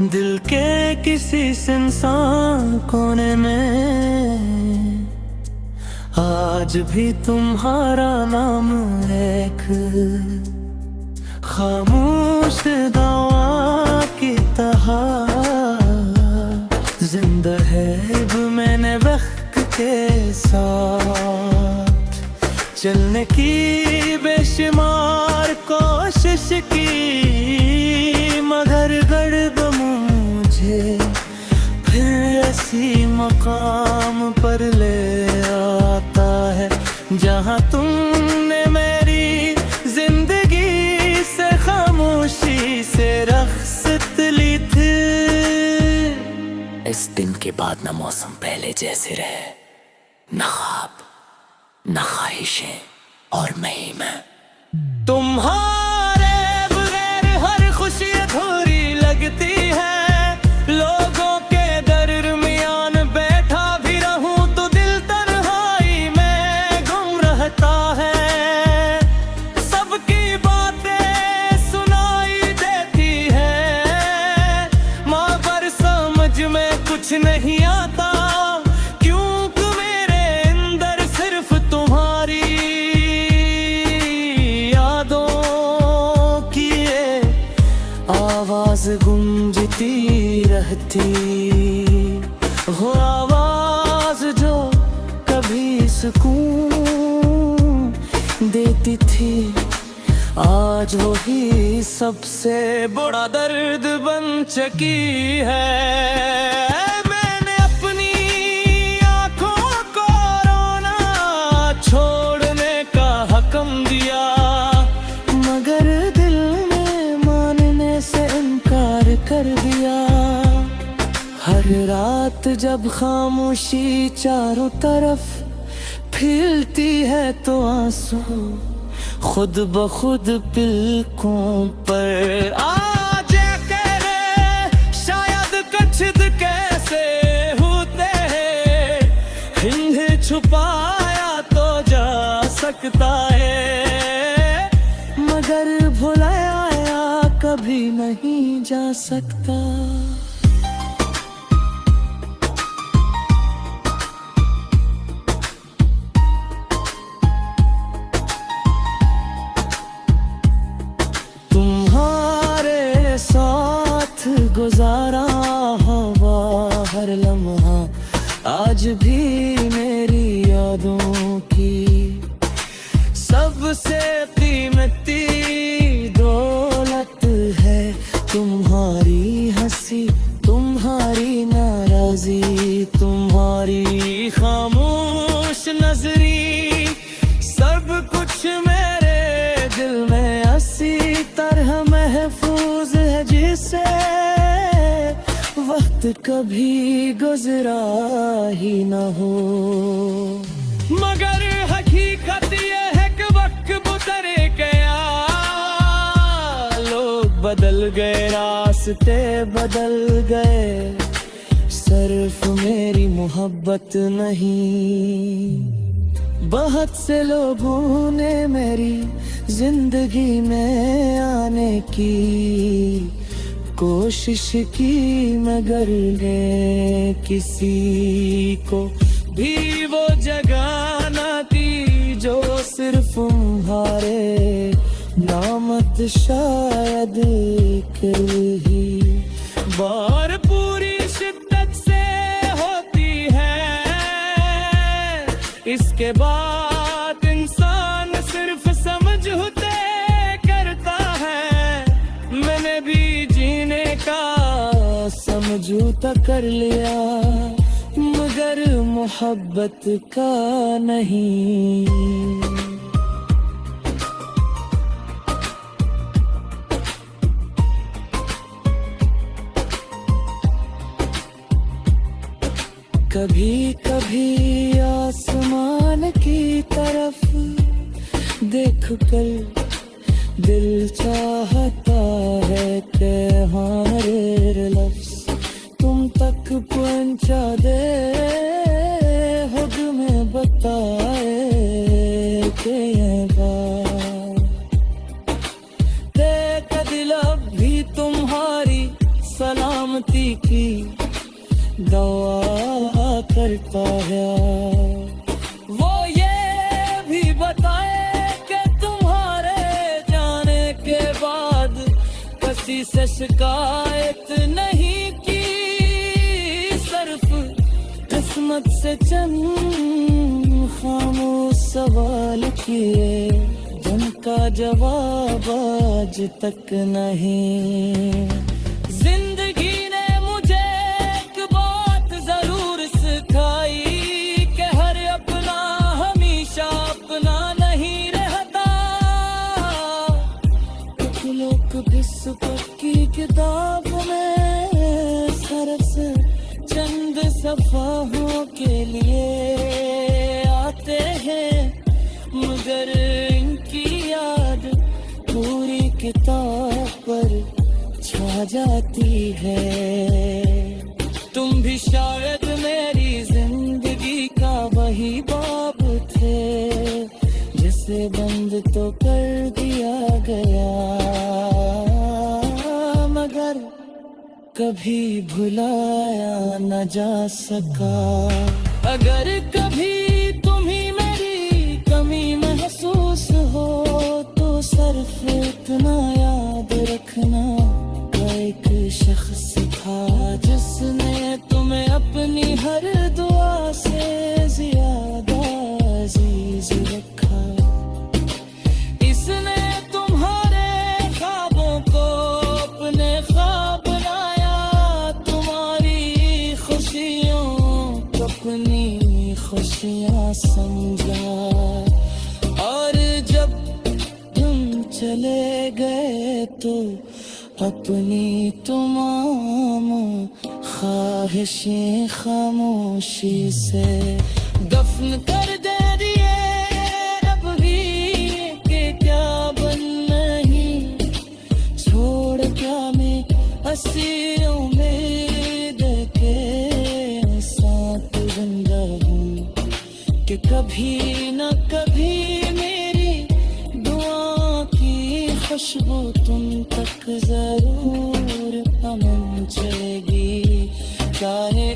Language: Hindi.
दिल के किसी सुनसान कोने में आज भी तुम्हारा नाम एक खामोश दवा की तरह जिंदा है अब मैंने वक्त के साथ चलने की बेशुमार कोशिश की, मगर गर्द मुझे फिर ऐसी मकाम पर ले आता है जहाँ तुमने मेरी जिंदगी से खामोशी से रख्सत ली थी। इस दिन के बाद न मौसम पहले जैसे रहे, न ख्वाब न ख्वाहिशें और मैं तुम्हारे बगैर हर खुशी अधूरी लगती है। लोगों के दरमियान बैठा भी रहूं तो दिल तन्हाई में गुम रहता है। सबकी बातें सुनाई देती है मगर समझ में कुछ नहीं आता, आवाज गूंजती रहती हो, आवाज जो कभी सुकून देती थी आज वही सबसे बड़ा दर्द बन चुकी है। मैंने अपनी आंखों को रोना छोड़ने का हुक्म दिया मगर दिल से इनकार कर दिया। हर रात जब खामोशी चारों तरफ फैलती है तो आंसू खुद ब खुद पलकों पर आ जाकर शायद कछद कैसे होते हैं, इन्हें छुपाया तो जा सकता है मगर भुलाया कभी नहीं जा सकता। तुम्हारे साथ गुजारा हुआ हर लम्हा आज भी मेरी यादों की सबसे कीमती दौलत है। तुम्हारी हंसी तुम्हारी नाराजी तुम्हारी खामोश नजरी सब कुछ मेरे दिल में ऐसी तरह महफूज है जिसे वक्त कभी गुजरा ही न हो। मगर हकीकत ये है कि वक्त गुजर गया, लोग बदल गए रास्ते बदल गए, सिर्फ मेरी मोहब्बत नहीं। बहुत से लोगों ने मेरी जिंदगी में आने की कोशिश की मगर ने किसी को भी वो जगह न दी जो सिर्फ तुम्हारे नामत शायद ही बार पूरी शिद्दत से होती है। इसके बाद इंसान सिर्फ समझौते करता है, मैंने भी जीने का समझौता कर लिया मगर मोहब्बत का नहीं। कभी कभी आसमान की तरफ देख कर दिल चाहता है कि हमारे लफ्ज़ तुम तक पहुंचा दे, हुद में बताए कि ये बात देख दिल अब भी तुम्हारी सलाम कर पाया। वो ये भी बताए कि तुम्हारे जाने के बाद किसी से शिकायत नहीं की, सिर्फ किस्मत से चंद खामोश सवाल किए जिनका जवाब आज तक नहीं। जिंदगी ने मुझे एक बात जरूर सिखाई कि हर अपना हमेशा अपना नहीं रहता। कुछ लोग बिस्कुट की किताब में सरस चंद सफाहों के लिए आते हैं, मगर इनकी याद पूरी किताब पर छा जाती है। तुम भी शायद मेरी जिंदगी का वही बाब थे जिसे बंद तो कर दिया गया, मगर कभी भुलाया न जा सका। अगर कभी तुम्हें मेरी कमी महसूस हो तो सिर्फ इतना याद रखना, एक शख्स था जिसने तुम्हें अपनी हर दुआ से ज्यादा अजीज रखा। इसने तुम्हारे ख्वाबों को अपने ख्वाब बनाया, तुम्हारी खुशियों को अपनी खुशियाँ समझा। और जब तुम चले गए तो अपनी तमाम ख्वाहिशें खामोशी से दफन कर दे दिए। अब भी के क्या बन नहीं छोड़ क्या मैं हंसी उम्मीद के साथ जिंदा हूँ कि कभी न कभी मेरी दुआ की खुशबू तुम तक जरूर पहुंचेगी, चाहे